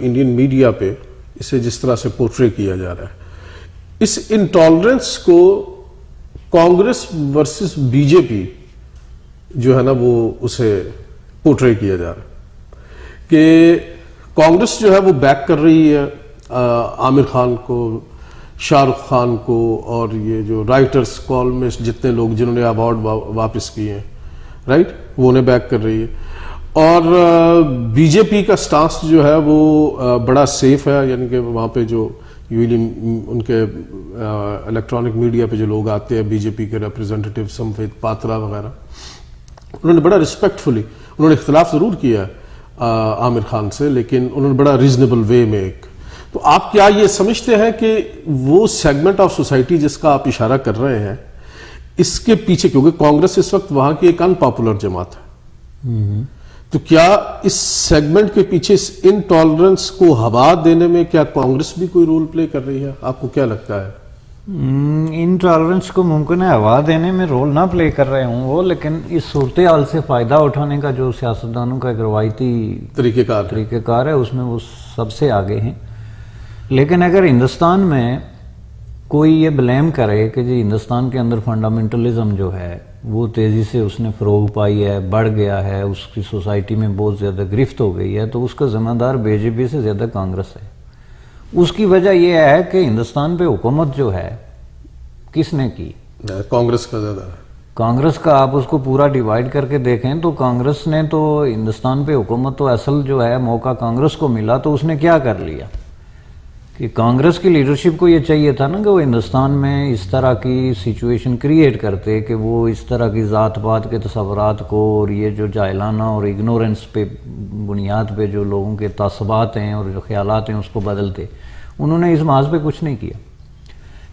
Indian media پہ اسے جس طرح سے پورٹری کیا جا رہا ہے، اس انٹالرنس کو کانگریس ورسز بی جے پی جو ہے نا وہ اسے پورٹری کیا جا رہا ہے کہ کانگریس جو ہے وہ بیک کر رہی ہے عامر خان کو، شاہ رخ خان کو، اور یہ جو رائٹرز کالمسٹ جتنے لوگ جنہوں نے ایوارڈ واپس کیے ہیں، رائٹ، وہ انہیں بیک کر رہی ہے. اور بی جے پی کا سٹانس جو ہے وہ بڑا سیف ہے، یعنی کہ وہاں پہ جو ان کے الیکٹرانک میڈیا پہ جو لوگ آتے ہیں بی جے پی کے ریپرزینٹیٹیو سمویت پاترا وغیرہ، انہوں نے بڑا ریسپیکٹفلی، انہوں نے اختلاف ضرور کیا عامر خان سے، لیکن انہوں نے بڑا ریزنیبل وے میں تو آپ کیا یہ سمجھتے ہیں کہ وہ سیگمنٹ آف سوسائٹی جس کا آپ اشارہ کر رہے ہیں اس کے پیچھے، کیونکہ کانگریس اس وقت وہاں کی ایک ان پاپولر جماعت ہے، تو کیا اس سیگمنٹ کے پیچھے اس انٹالرنس کو ہوا دینے میں کیا کانگریس بھی کوئی رول پلے کر رہی ہے؟ آپ کو کیا لگتا ہے؟ انٹالرنس کو ممکن ہے ہوا دینے میں رول نہ پلے کر رہے ہوں وہ، لیکن اس صورتحال سے فائدہ اٹھانے کا جو سیاستدانوں کا ایک روایتی طریقہ کار ہے اس میں وہ سب سے آگے ہیں. لیکن اگر ہندوستان میں کوئی یہ بلیم کرے کہ جی ہندوستان کے اندر فنڈامنٹلزم جو ہے وہ تیزی سے اس نے فروغ پائی ہے، بڑھ گیا ہے، اس کی سوسائٹی میں بہت زیادہ گرفت ہو گئی ہے، تو اس کا ذمہ دار بی جے پی سے زیادہ کانگریس ہے. اس کی وجہ یہ ہے کہ ہندوستان پہ حکومت جو ہے کس نے کی؟ کانگریس کا زیادہ ہے. کانگریس کا آپ اس کو پورا ڈیوائیڈ کر کے دیکھیں تو کانگریس نے تو ہندوستان پہ حکومت تو اصل جو ہے موقع کانگریس کو ملا، تو اس نے کیا کر لیا کہ کانگریس کی لیڈرشپ کو یہ چاہیے تھا نا کہ وہ ہندوستان میں اس طرح کی سچویشن کریٹ کرتے کہ وہ اس طرح کی ذات پات کے تصورات کو اور یہ جو جاہلانہ اور اگنورنس پہ بنیاد پہ جو لوگوں کے تعصبات ہیں اور جو خیالات ہیں اس کو بدلتے. انہوں نے اس محاذ پہ کچھ نہیں کیا.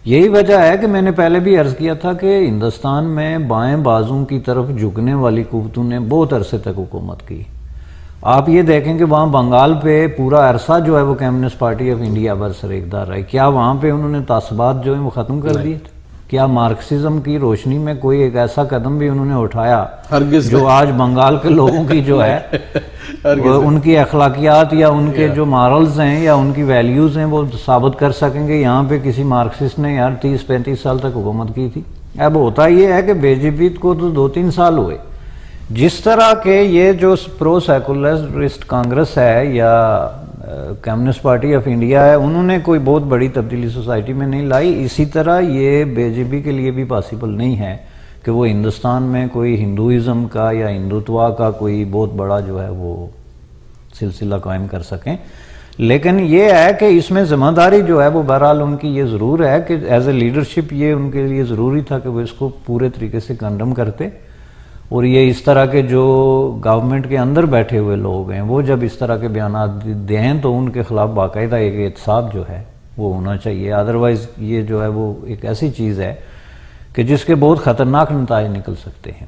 یہی وجہ ہے کہ میں نے پہلے بھی عرض کیا تھا کہ ہندوستان میں بائیں بازوں کی طرف جھکنے والی قوتوں نے بہت عرصے تک حکومت کی. آپ یہ دیکھیں کہ وہاں بنگال پہ پورا عرصہ جو ہے وہ کمیونسٹ پارٹی آف انڈیا برسر اقتدار رہی. کیا وہاں پہ انہوں نے تعصبات جو ہیں وہ ختم کر دیے تھے؟ کیا مارکسزم کی روشنی میں کوئی ایک ایسا قدم بھی انہوں نے اٹھایا جو آج بنگال کے لوگوں کی جو ہے ان کی اخلاقیات یا ان کے جو مارلز ہیں یا ان کی ویلیوز ہیں وہ ثابت کر سکیں گے یہاں پہ کسی مارکسسٹ نے یار 30-35 سال تک حکومت کی تھی؟ اب ہوتا یہ ہے کہ بی جے پی کو تو 2-3 سال ہوئے. جس طرح کہ یہ جو پرو سیکولرسٹ کانگریس ہے یا کمیونسٹ پارٹی آف انڈیا ہے انہوں نے کوئی بہت بڑی تبدیلی سوسائٹی میں نہیں لائی، اسی طرح یہ بی جے پی کے لیے بھی پاسبل نہیں ہے کہ وہ ہندوستان میں کوئی ہندوازم کا یا ہندوتوا کا کوئی بہت بڑا جو ہے وہ سلسلہ قائم کر سکیں. لیکن یہ ہے کہ اس میں ذمہ داری جو ہے وہ بہرحال ان کی یہ ضرور ہے کہ ایز اے لیڈرشپ یہ ان کے لیے ضروری تھا کہ وہ اس کو پورے طریقے سے کنڈم کرتے، اور یہ اس طرح کے جو گورنمنٹ کے اندر بیٹھے ہوئے لوگ ہیں وہ جب اس طرح کے بیانات دیں تو ان کے خلاف باقاعدہ ایک احتساب جو ہے وہ ہونا چاہیے. ادروائز یہ جو ہے وہ ایک ایسی چیز ہے کہ جس کے بہت خطرناک نتائج نکل سکتے ہیں.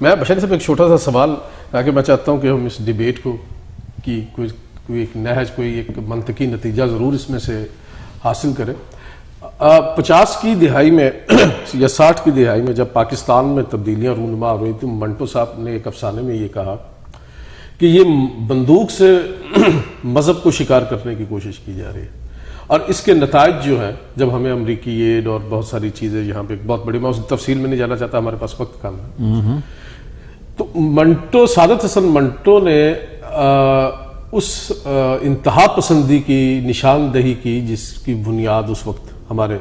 میں بشیر صاحب ایک چھوٹا سا سوال تاکہ میں چاہتا ہوں کہ ہم اس ڈیبیٹ کو کی کوئی ایک نہج، کوئی ایک منطقی نتیجہ ضرور اس میں سے حاصل کریں. 50 کی دہائی میں یا 60 کی دہائی میں جب پاکستان میں تبدیلیاں رونما ہو رہی تھی، منٹو صاحب نے ایک افسانے میں یہ کہا کہ یہ بندوق سے مذہب کو شکار کرنے کی کوشش کی جا رہی ہے، اور اس کے نتائج جو ہیں جب ہمیں امریکی ایڈ اور بہت ساری چیزیں یہاں پہ بہت بڑی، میں اس تفصیل میں نہیں جانا چاہتا، ہمارے پاس وقت کم ہے. تو منٹو، سعادت حسن منٹو نے اس انتہا پسندی کی نشاندہی کی جس کی بنیاد اس وقت ہمارے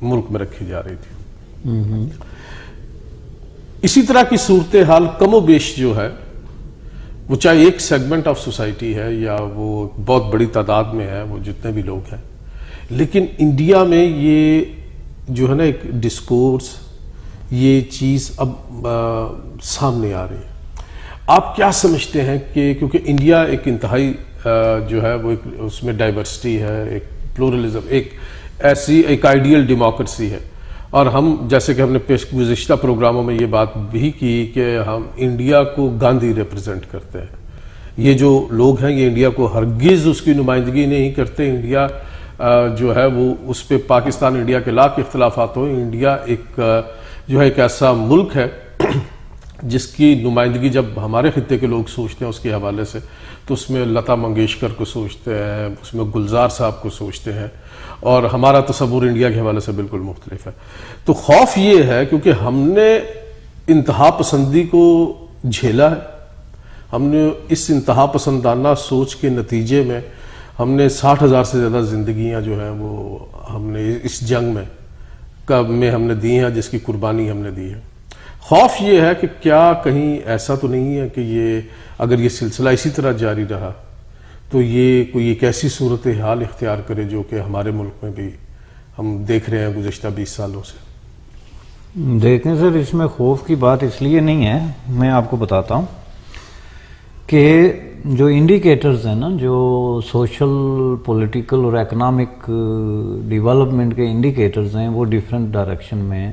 ملک میں رکھی جا رہی تھی. اسی طرح کی صورتحال کم و بیش جو ہے وہ چاہے ایک سیگمنٹ آف سوسائٹی ہے یا وہ بہت بڑی تعداد میں ہے، وہ جتنے بھی لوگ ہیں، لیکن انڈیا میں یہ جو ہے نا ایک ڈسکورس، یہ چیز اب سامنے آ رہی ہے. آپ کیا سمجھتے ہیں کہ کیونکہ انڈیا ایک انتہائی جو ہے وہ اس میں ڈائیورسٹی ہے، ایک پلورلزم، ایک آئیڈیل ڈیموکریسی ہے، اور ہم جیسے کہ ہم نے گزشتہ پروگراموں میں یہ بات بھی کی کہ ہم انڈیا کو گاندھی ریپرزینٹ کرتے ہیں. یہ جو لوگ ہیں یہ انڈیا کو ہرگز اس کی نمائندگی نہیں کرتے. انڈیا جو ہے وہ اس پہ پاکستان انڈیا کے لاکھ اختلافات ہوں، انڈیا ایک جو ہے ایک ایسا ملک ہے جس کی نمائندگی جب ہمارے خطے کے لوگ سوچتے ہیں اس کے حوالے سے تو اس میں لتا منگیشکر کو سوچتے ہیں، اس میں گلزار صاحب کو سوچتے ہیں، اور ہمارا تصور انڈیا کے حوالے سے بالکل مختلف ہے. تو خوف یہ ہے کیونکہ ہم نے انتہا پسندی کو جھیلا ہے، ہم نے اس انتہا پسندانہ سوچ کے نتیجے میں ہم نے 60,000 سے زیادہ زندگیاں جو ہیں وہ ہم نے اس جنگ میں ہم نے دی ہیں، جس کی قربانی ہم نے دی ہے. خوف یہ ہے کہ کیا کہیں ایسا تو نہیں ہے کہ یہ اگر یہ سلسلہ اسی طرح جاری رہا تو یہ کوئی ایک ایسی صورتحال اختیار کرے جو کہ ہمارے ملک میں بھی ہم دیکھ رہے ہیں گزشتہ 20 سالوں سے. دیکھیں سر، اس میں خوف کی بات اس لیے نہیں ہے، میں آپ کو بتاتا ہوں کہ جو انڈیکیٹرز ہیں نا، جو سوشل پولیٹیکل اور اکنامک ڈیولپمنٹ کے انڈیکیٹرز ہیں، وہ ڈیفرنٹ ڈائریکشن میں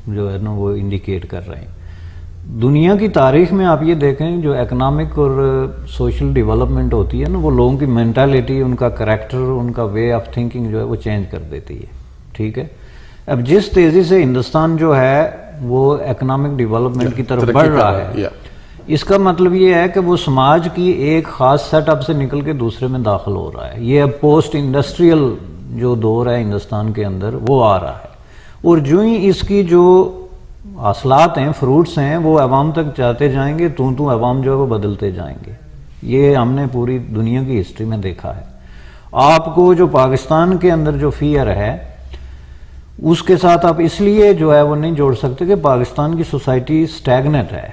جو ہے نا وہ انڈیکیٹ کر رہے ہیں. دنیا کی تاریخ میں آپ یہ دیکھیں، جو اکنامک اور سوشل ڈیولپمنٹ ہوتی ہے نا، وہ لوگوں کی مینٹالٹی، ان کا کریکٹر، ان کا وے آف تھنکنگ جو ہے وہ چینج کر دیتی ہے. ٹھیک ہے، اب جس تیزی سے ہندوستان جو ہے وہ اکنامک ڈیولپمنٹ کی طرف بڑھ رہا ہے، اس کا مطلب یہ ہے کہ وہ سماج کی ایک خاص سیٹ اپ سے نکل کے دوسرے میں داخل ہو رہا ہے. یہ اب پوسٹ انڈسٹریل جو دور ہے ہندوستان کے اندر وہ آ رہا ہے، اور جو ہی اس کی جو حاصلات ہیں، فروٹس ہیں، وہ عوام تک جاتے جائیں گے، تو عوام جو ہے وہ بدلتے جائیں گے. یہ ہم نے پوری دنیا کی ہسٹری میں دیکھا ہے. آپ کو جو پاکستان کے اندر جو فیئر ہے اس کے ساتھ آپ اس لیے جو ہے وہ نہیں جوڑ سکتے کہ پاکستان کی سوسائٹی سٹیگنٹ ہے.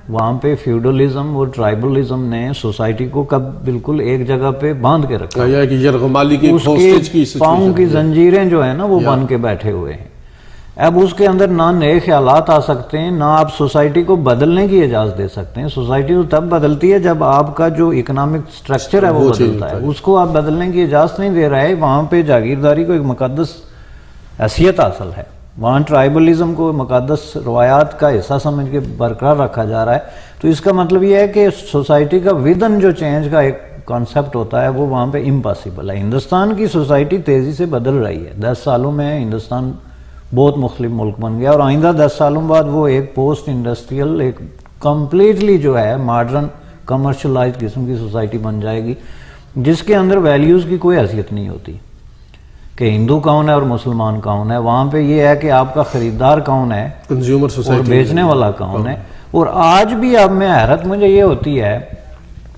وہاں پہ فیوڈلزم اور ٹرائبلزم نے سوسائٹی کو کب بالکل ایک جگہ پہ باندھ کے رکھا ہے، اس کے پاؤں کی زنجیریں جو ہیں نا وہ بن کے بیٹھے ہوئے ہیں. اب اس کے اندر نہ نئے خیالات آ سکتے ہیں، نہ آپ سوسائٹی کو بدلنے کی اجازت دے سکتے ہیں. سوسائٹی تو تب بدلتی ہے جب آپ کا جو اکنامک سٹرکچر ہے وہ بدلتا ہے، اس کو آپ بدلنے کی اجازت نہیں دے رہے. وہاں پہ جاگیرداری کو ایک مقدس حیثیت حاصل ہے، وہاں ٹرائبلزم کو مقدس روایات کا حصہ سمجھ کے برقرار رکھا جا رہا ہے. تو اس کا مطلب یہ ہے کہ سوسائٹی کا ودن جو چینج کا ایک کانسیپٹ ہوتا ہے وہ وہاں پہ امپاسبل ہے. ہندوستان کی سوسائٹی تیزی سے بدل رہی ہے. 10 سالوں میں ہندوستان بہت مختلف ملک بن گیا، اور آئندہ 10 سالوں بعد وہ ایک پوسٹ انڈسٹریل، ایک کمپلیٹلی جو ہے ماڈرن کمرشلائز قسم کی سوسائٹی بن جائے گی، جس کے اندر ویلیوز کی کوئی حیثیت نہیں ہوتی کہ ہندو کون ہے اور مسلمان کون ہے. وہاں پہ یہ ہے کہ آپ کا خریدار کون ہے اور بیچنے والا کون ہے. اور آج بھی اب میں حیرت مجھے یہ ہوتی ہے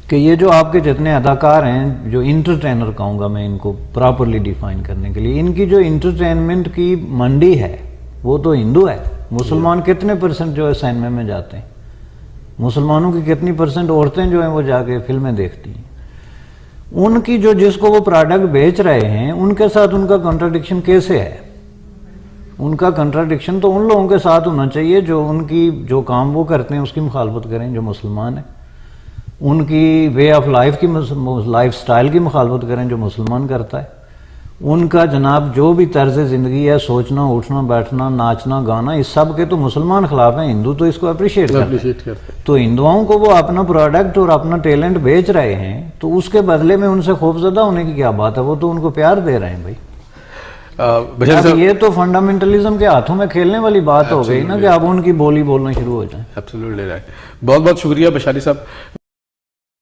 کہ یہ جو آپ کے جتنے اداکار ہیں، جو انٹرٹینر کہوں گا میں ان کو پراپرلی ڈیفائن کرنے کے لیے، ان کی جو انٹرٹینمنٹ کی منڈی ہے وہ تو ہندو ہے. مسلمان کتنے پرسنٹ جو ہے سینما میں جاتے ہیں؟ مسلمانوں کی کتنی پرسنٹ عورتیں جو ہیں وہ جا کے فلمیں دیکھتی ہیں؟ ان کی جو جس کو وہ پروڈکٹ بیچ رہے ہیں ان کے ساتھ ان کا کنٹراڈکشن کیسے ہے؟ ان کا کنٹراڈکشن تو ان لوگوں کے ساتھ ہونا چاہیے جو ان کی جو کام وہ کرتے ہیں اس کی مخالفت کریں، جو مسلمان ہیں. ان کی وے آف لائف کی لائف سٹائل کی مخالفت کریں جو مسلمان کرتا ہے. ان کا جناب جو بھی طرز زندگی ہے، سوچنا، اٹھنا، بیٹھنا، ناچنا، گانا، اس سب کے تو مسلمان خلاف ہیں. ہندو تو اس کو اپریشیٹ کرتے ہیں. تو ہندوؤں کو وہ اپنا پروڈکٹ اور اپنا ٹیلنٹ بیچ رہے ہیں، تو اس کے بدلے میں ان سے خوفزدہ ہونے کی کیا بات ہے؟ وہ تو ان کو پیار دے رہے ہیں بھائی. یہ تو فنڈامنٹلزم کے ہاتھوں میں کھیلنے والی بات ہو گئی نا کہ اب ان کی بولی بولنا شروع ہو جائیں. بہت بہت شکریہ بشاری صاحب.